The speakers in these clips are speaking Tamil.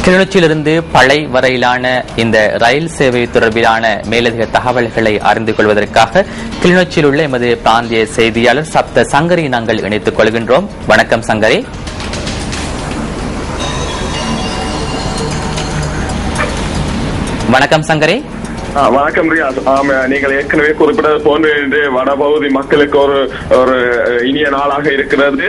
கிளிநொச்சியிலிருந்து பளை வரையிலான இந்த ரயில் சேவை தொடர்பிலான மேலதிக தகவல்களை அறிந்து கொள்வதற்காக கிளிநொச்சியில் உள்ள எமது பிராந்திய செய்தியாளர் சப்த சங்கரி நாங்கள் இணைத்துக் கொள்கின்றோம். வணக்கம் சங்கரி. வணக்கம் சங்கரி. வணக்கம் ரியாஸ். நீங்கள் ஏற்கனவே குறிப்பிட்டது போன்று இன்று வடபகுதி மக்களுக்கு ஒரு இனிய நாளாக இருக்கிறது.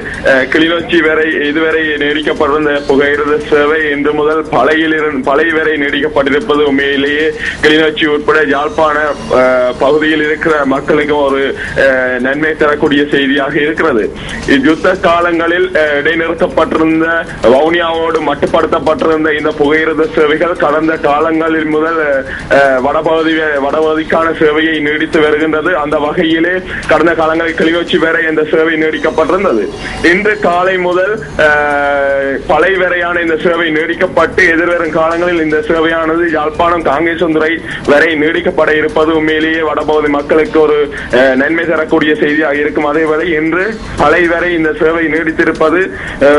கிளிநொச்சி வரை இதுவரை நீடிக்கப்பட்டிருந்த புகையிரத சேவை இன்று முதல் பளை வரை நீடிக்கப்பட்டிருப்பது உண்மையிலேயே கிளிநொச்சி உட்பட யாழ்ப்பாண பகுதியில் இருக்கிற மக்களுக்கு ஒரு நன்மை தரக்கூடிய செய்தியாக இருக்கிறது. யுத்த காலங்களில் இடைநிறுத்தப்பட்டிருந்த வவுனியாவோடு மட்டுப்படுத்தப்பட்டிருந்த இந்த புகையிரத சேவைகள் கடந்த காலங்களில் முதல் வடபகுதிக்கான சேவையை நீடித்து வருகின்றது. அந்த வகையிலே கடந்த காலங்களில் கிளிநொச்சி வரை இந்த சேவை நீடிக்கப்பட்டிருந்தது. இன்று காலை முதல் பளை வரையான இந்த சேவை நீடிக்கப்பட்டு எதிர்வரும் காலங்களில் இந்த சேவையானது யாழ்ப்பாணம் காங்கேசந்துறை வரை நீடிக்கப்பட இருப்பது உண்மையிலேயே வடபகுதி மக்களுக்கு ஒரு நன்மை தரக்கூடிய செய்தியாக இருக்கும். அதேவேளை இன்று பளை வரை இந்த சேவை நீடித்திருப்பது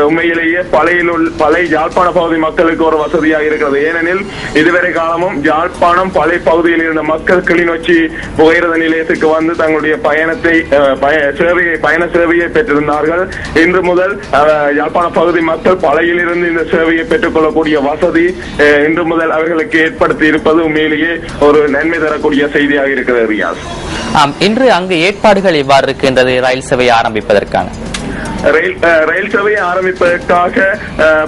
உண்மையிலேயே பளை யாழ்ப்பாண பகுதி மக்களுக்கு ஒரு வசதியாக இருக்கிறது. ஏனெனில் இதுவரை காலமும் யாழ்ப்பாணம் பளை பகுதியில் இருந்த மக்கள் கிளிநொச்சி புகையிரத நிலையத்துக்கு வந்து தங்களுடைய பயண சேவையை பெற்றிருந்தார்கள். இன்று முதல் யாழ்ப்பாண பகுதி மக்கள் பளையில் இருந்து இந்த சேவையை பெற்றுக் கொள்ளக்கூடிய வசதி இன்று முதல் அவர்களுக்கு ஏற்படுத்தி இருப்பது உண்மையிலேயே ஒரு நன்மை தரக்கூடிய செய்தியாக இருக்கிறது ரியாஸ். இன்று அங்கு ஏற்பாடுகள் எவ்வாறு இருக்கின்றது ரயில் சேவை ஆரம்பிப்பதற்கான? ரயில் சேவையை ஆரம்பிப்பதற்காக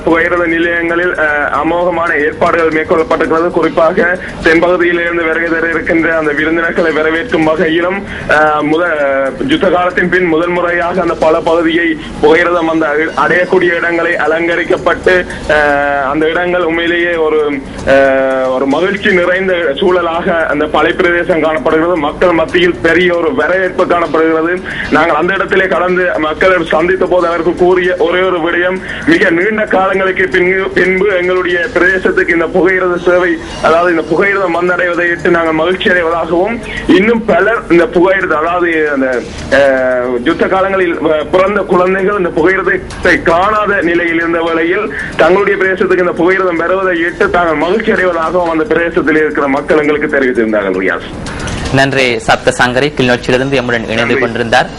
புகையிரத நிலையங்களில் அமோகமான ஏற்பாடுகள் மேற்கொள்ளப்பட்டிருக்கிறது. குறிப்பாக தென்பகுதியில் இருந்து வருகை தர இருக்கின்ற அந்த விருந்தினர்களை வரவேற்கும் வகையிலும் யுத்த காலத்தின் பின் முதல் முறையாக அந்த பல பகுதியை புகையிரதம் அந்த அடையக்கூடிய இடங்களை அலங்கரிக்கப்பட்டு அந்த இடங்கள் உண்மையிலேயே ஒரு மகிழ்ச்சி நிறைந்த சூழலாக அந்த பளை பிரதேசம் காணப்படுகிறது. மக்கள் மத்தியில் பெரிய ஒரு வரவேற்பு காணப்படுகிறது. நாங்கள் அந்த இடத்திலே கடந்து மக்கள் சந்தித்த போது அவருக்கு கூறிய ஒரே ஒரு விடயம், மிக நீண்ட காலங்களுக்கு பின்பு எங்களுடைய பிரதேசத்துக்கு இந்த புகையிரத சேவை, அதாவது இந்த புகையிரதம் வந்தடைவதை இட்டு நாங்கள் மகிழ்ச்சி அடைவதாகவும், இன்னும் பலர் இந்த புகையிரதம், அதாவது அந்த யுத்த காலங்களில் பிறந்த குழந்தைகள் இந்த புகையிரதத்தை காணாத நிலையில் இருந்த வேளையில் தங்களுடைய பிரதேசத்துக்கு இந்த புகையிரதம் வருவதை இட்டு தாங்கள் மகிழ்ச்சி அடைவதாகவும் அந்த பிரதேசத்தில் இருக்கிற மக்கள் எங்களுக்கு தெரிவித்திருந்தார்கள். நன்றி சப்த சங்கரி. கிளிநொச்சியிலிருந்து எம்முடன் இணைந்து கொண்டிருந்தார்.